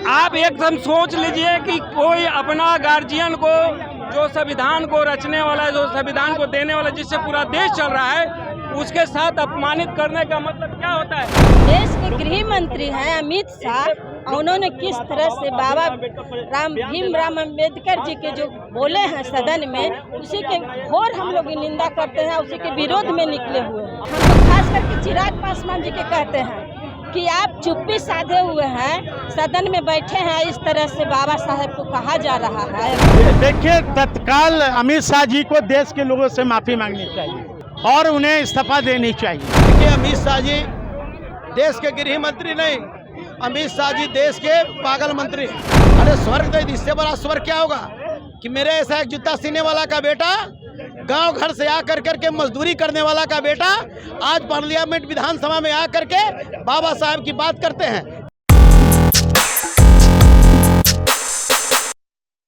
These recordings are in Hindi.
आप एकदम सोच लीजिए कि कोई अपना गार्जियन को, जो संविधान को रचने वाला, जो संविधान को देने वाला, जिससे पूरा देश चल रहा है, उसके साथ अपमानित करने का मतलब क्या होता है? देश के गृह मंत्री हैं अमित शाह, उन्होंने किस तरह से बाबा भीमराव अम्बेडकर जी के जो बोले हैं सदन में, उसी के घोर हम लोग निंदा करते हैं, उसी के विरोध में निकले हुए हैं। हम लोग खास करके चिराग पासवान जी के कहते हैं कि आप चुप्पी साधे हुए हैं, सदन में बैठे हैं, इस तरह से बाबा साहब को कहा जा रहा है। देखिए, तत्काल अमित शाह जी को देश के लोगों से माफी मांगनी चाहिए और उन्हें इस्तीफा देनी चाहिए। देखिए, अमित शाह जी देश के गृह मंत्री नहीं, अमित शाह जी देश के पागल मंत्री। अरे स्वर्ग दे, इससे बड़ा स्वर्ग क्या होगा कि मेरे ऐसा एक जूता सीने वाला का बेटा, गांव घर से आकर करके मजदूरी करने वाला का बेटा आज पार्लियामेंट विधानसभा में आकर के बाबा साहब की बात करते हैं।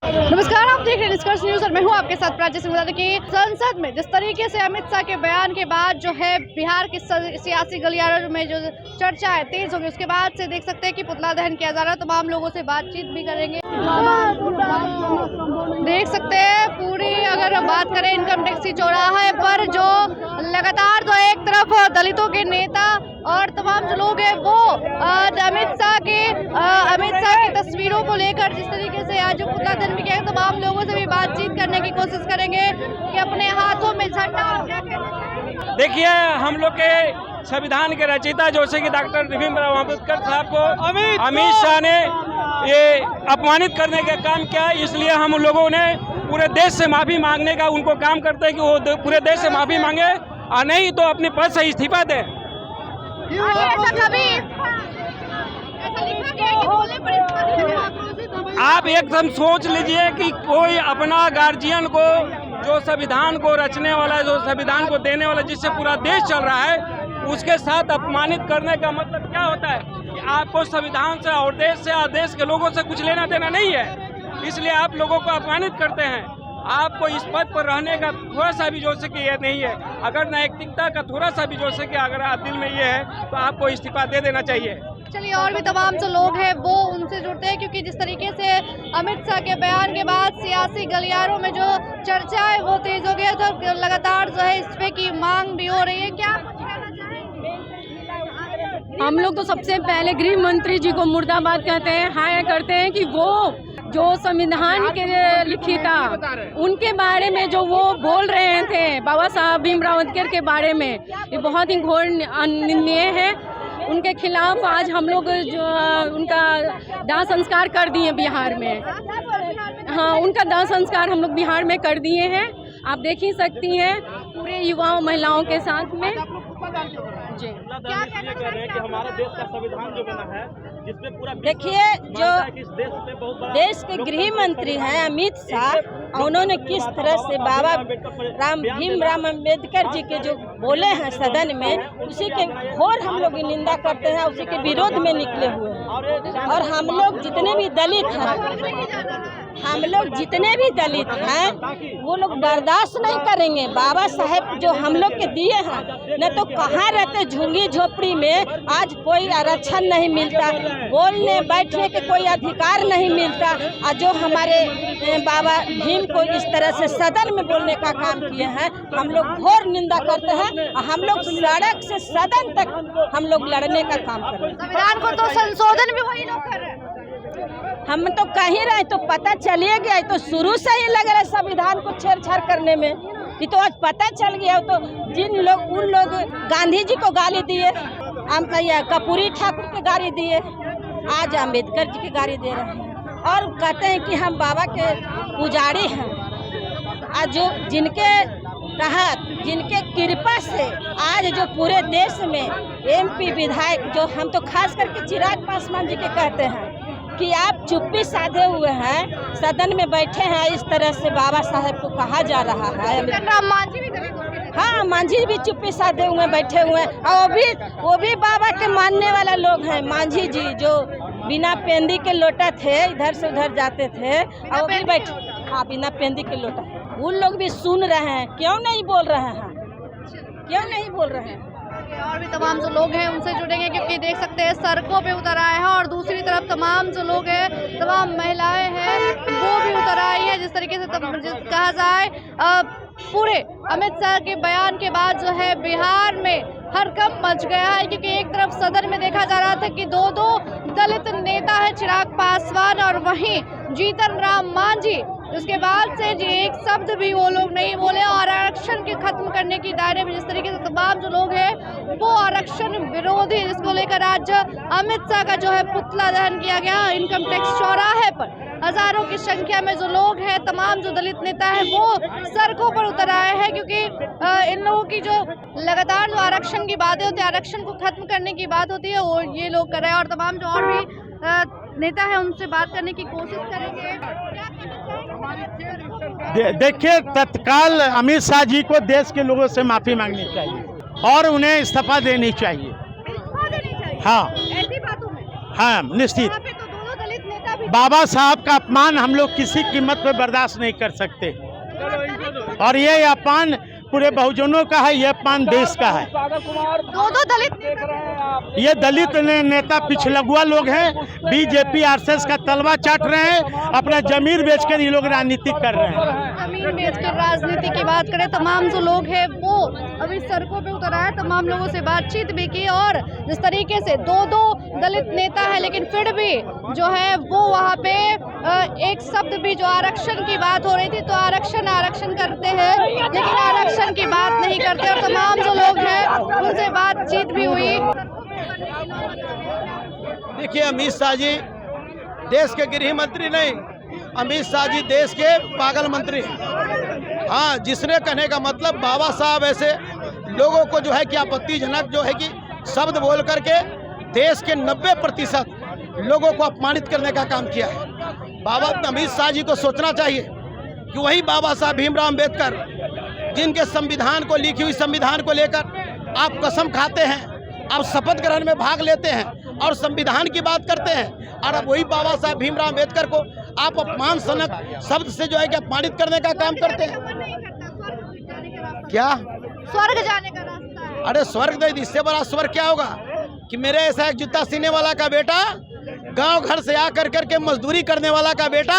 नमस्कार, आप देख रहे हैं निष्कर्ष न्यूज और मैं हूं आपके साथ प्राची सिंह। कि संसद में जिस तरीके से अमित शाह के बयान के बाद जो है बिहार की सियासी गलियारों में जो चर्चा है तेज होगी, उसके बाद से देख सकते हैं कि पुतला दहन किया जा रहा है। तमाम लोगों से बातचीत भी करेंगे। देख सकते हैं पूरी अगर बात करें इनकम टैक्स चौराहे पर जो लगातार जो एक तरफ दलितों के नेता और तमाम जो लोग हैं वो अमित शाह की तस्वीरों को लेकर जिस तरीके से आज जो पुतला दहन भी किया, तमाम लोगों से भी बातचीत करने की कोशिश करेंगे कि अपने हाथों में झंडा। देखिए, हम लोग के संविधान के रचयिता जैसे कि डॉक्टर भीमराव अम्बेडकर साहब को अमित शाह ने ये अपमानित करने का काम किया, इसलिए हम लोगों ने पूरे देश से माफी मांगने का उनको काम करते हैं कि वो पूरे देश से माफी मांगे और नहीं तो अपने पद से इस्तीफा दें। आप एकदम सोच लीजिए कि कोई अपना गार्जियन को, जो संविधान को रचने वाला, जो संविधान को देने वाला, जिससे पूरा देश चल रहा है, उसके साथ अपमानित करने का मतलब क्या होता है कि आपको संविधान से और देश के लोगों से कुछ लेना देना नहीं है, इसलिए आप लोगों को अपमानित करते हैं। आपको इस पद पर रहने का थोड़ा सा भी जो से कि ये नहीं है, अगर नैतिकता का थोड़ा सा भी जो से कि अगर आप दिल में ये है तो आपको इस्तीफा दे देना चाहिए। चलिए, और भी तमाम जो लोग हैं वो उनसे जुड़ते हैं, क्योंकि जिस तरीके से अमित शाह के बयान के बाद सियासी गलियारों में जो चर्चा है वो तेज हो गया, तो लगातार जो है इस पे की मांग भी हो रही है। क्या हम लोग तो सबसे पहले गृह मंत्री जी को मुर्दाबाद कहते हैं, हाय करते हैं कि वो जो संविधान के लिखिता उनके बारे में जो वो बोल रहे थे बाबा साहब भीमराव अम्बेडकर के बारे में, ये बहुत ही घोर निंदनीय है। उनके खिलाफ आज हम लोग जो उनका दाह संस्कार कर दिए बिहार में। हाँ, उनका दाह संस्कार हम लोग बिहार में कर दिए हैं। आप देख ही सकती हैं पूरे युवाओं महिलाओं के साथ में। जी, क्या कहना चाहते हैं कि हमारे देश का संविधान जो बना है जिसमें पूरा, देखिए, जो देश के गृह मंत्री हैं अमित शाह, उन्होंने किस तरह से बाबा भीमराव अम्बेडकर जी के जो बोले हैं सदन में, उसी के घोर हम लोग निंदा करते हैं, उसी के विरोध में निकले हुए हैं। और हम लोग जितने भी दलित हैं वो लोग बर्दाश्त नहीं करेंगे। बाबा साहेब जो हम लोग के दिए हैं, न तो कहाँ रहते झुग्गी झोपड़ी में, आज कोई आरक्षण नहीं मिलता, बोलने बैठने के कोई अधिकार नहीं मिलता, और जो हमारे बाबा भीम को इस तरह से सदन में बोलने का काम किए हैं, हम लोग घोर निंदा करते हैं। हम लोग सड़क से सदन तक हम लोग लड़ने का काम करते हैं। संविधान को तो संशोधन भी वही लोग कर रहे हैं। हम तो कहीं रहे तो पता चलिए गया, तो शुरू से ही लग रहा है संविधान को छेड़छाड़ करने में, ये तो आज पता चल गया। तो उन लोग गांधी जी को गाली दिए, कर्पूरी ठाकुर के गाली दिए, आज अम्बेडकर जी की गाली दे रहे हैं और कहते हैं कि हम बाबा के पुजारी हैं। आज जो जिनके तहत, जिनके कृपा से आज जो पूरे देश में MP विधायक, जो हम तो खास करके चिराग पासवान जी के कहते हैं कि आप चुप्पी साधे हुए हैं, सदन में बैठे हैं, इस तरह से बाबा साहब को कहा जा रहा है। हाँ, मांझी भी चुप्पी साधे हुए बैठे हुए हैं, और वो भी बाबा के मानने वाला लोग हैं। मांझी जी जो बिना पेंदी के लोटा थे, इधर से उधर जाते थे, और वो भी बैठे, हाँ, बिना पेंदी के लोटा, उन लोग भी सुन रहे हैं। क्यों नहीं बोल रहे हैं? और भी तमाम जो लोग हैं उनसे जुड़ेंगे, क्योंकि देख सकते हैं सड़कों पे उतर आए हैं और दूसरी तरफ तमाम जो लोग हैं, तमाम महिलाएं हैं, वो भी उतर आई है। जिस तरीके से कहा जाए पूरे अमित शाह के बयान के बाद जो है बिहार में हड़कंप मच गया है, क्योंकि एक तरफ सदन में देखा जा रहा था कि दो दलित नेता है, चिराग पासवान और वहीं जीतन राम मांझी। उसके बाद से जी एक शब्द भी वो लोग नहीं बोले और आरक्षण के खत्म करने की दायरे में जिस तरीके से तमाम जो लोग हैं वो आरक्षण विरोधी, जिसको लेकर आज अमित शाह का जो है पुतला दहन किया गया इनकम टैक्स चौराहे पर। हजारों की संख्या में जो लोग हैं, तमाम जो दलित नेता हैं वो सड़कों पर उतर आए हैं, क्योंकि इन लोगों की जो लगातार जो आरक्षण की बातें होती है, आरक्षण को खत्म करने की बात होती है, वो ये लोग कर रहे हैं। और तमाम जो और भी नेता है उनसे बात करने की कोशिश करेंगे। देखिए, तत्काल अमित शाह जी को देश के लोगों से माफी मांगनी चाहिए और उन्हें इस्तीफा देनी चाहिए। हाँ, ऐसी बातों में हाँ, निश्चित। तो दोनों दलित नेता भी बाबा साहब का अपमान हम लोग किसी कीमत पे बर्दाश्त नहीं कर सकते और ये अपमान पूरे बहुजनों का है, ये अपमान देश का है। दो दलित नेता ये दलित नेता पिछलगुआ लोग हैं, बीजेपी आरएसएस का तलवा चाट रहे हैं, अपना जमीन बेचकर ये लोग राजनीति कर रहे हैं। जमीन बेचकर राजनीति की बात करें, तमाम जो लोग हैं वो अभी सड़कों पे उतर आए, तमाम लोगों से बातचीत भी की और जिस तरीके से दो दलित नेता है, लेकिन फिर भी जो है वो वहाँ पे एक शब्द भी जो आरक्षण की बात हो रही थी तो आरक्षण करते हैं, लेकिन आरक्षण की बात नहीं करते। और तमाम जो लोग हैं उनसे बातचीत भी हुई। देखिए, अमित शाह जी देश के गृह मंत्री नहीं, अमित शाह जी देश के पागल मंत्री हैं। हाँ, जिसने कहने का मतलब बाबा साहब ऐसे लोगों को जो है कि आपत्तिजनक जो है कि शब्द बोल करके देश के 90% लोगों को अपमानित करने का काम किया है। बाबा अमित शाह जी को सोचना चाहिए कि वही बाबा साहब भीमराव अम्बेडकर जिनके संविधान को, लिखी हुई संविधान को लेकर आप कसम खाते हैं, आप शपथ ग्रहण में भाग लेते हैं और संविधान की बात करते हैं, और अब वही बाबा साहब भीमराव अम्बेडकर को आप अपमानजनक शब्द से जो है कि अपमानित करने का काम करते हैं। क्या स्वर्ग जाने का रास्ता है? अरे स्वर्ग दे, इससे बड़ा स्वर्ग क्या होगा कि मेरे ऐसा एक जूता सीने वाला का बेटा, गांव घर से आकर करके मजदूरी करने वाला का बेटा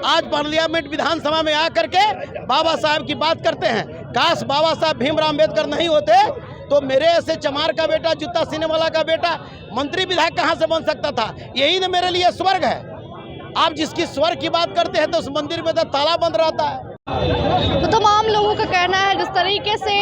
आज पार्लियामेंट विधानसभा में आकर के बाबा साहब की बात करते हैं। काश बाबा साहब भीमराव अम्बेडकर नहीं होते तो मेरे ऐसे चमार का बेटा, जूता सीने वाला का बेटा मंत्री विधायक कहां से बन सकता था। यही ना मेरे लिए स्वर्ग है। आप जिसकी स्वर्ग की बात करते हैं तो उस मंदिर में तो ताला बंद रहता है। तो तमाम लोगों का कहना है जिस तरीके से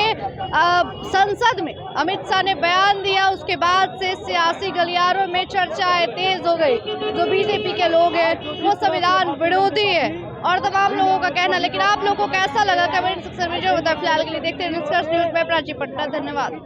संसद में अमित शाह ने बयान दिया, उसके बाद से सियासी गलियारों में चर्चाएं तेज हो गई। जो बीजेपी के लोग हैं वो संविधान विरोधी है और तमाम लोगों का कहना। लेकिन आप लोगों को कैसा लगा कमेंट सेक्शन में जो होता है। फिलहाल के लिए देखते हैं निष्कर्ष न्यूज में प्राची पटना। धन्यवाद।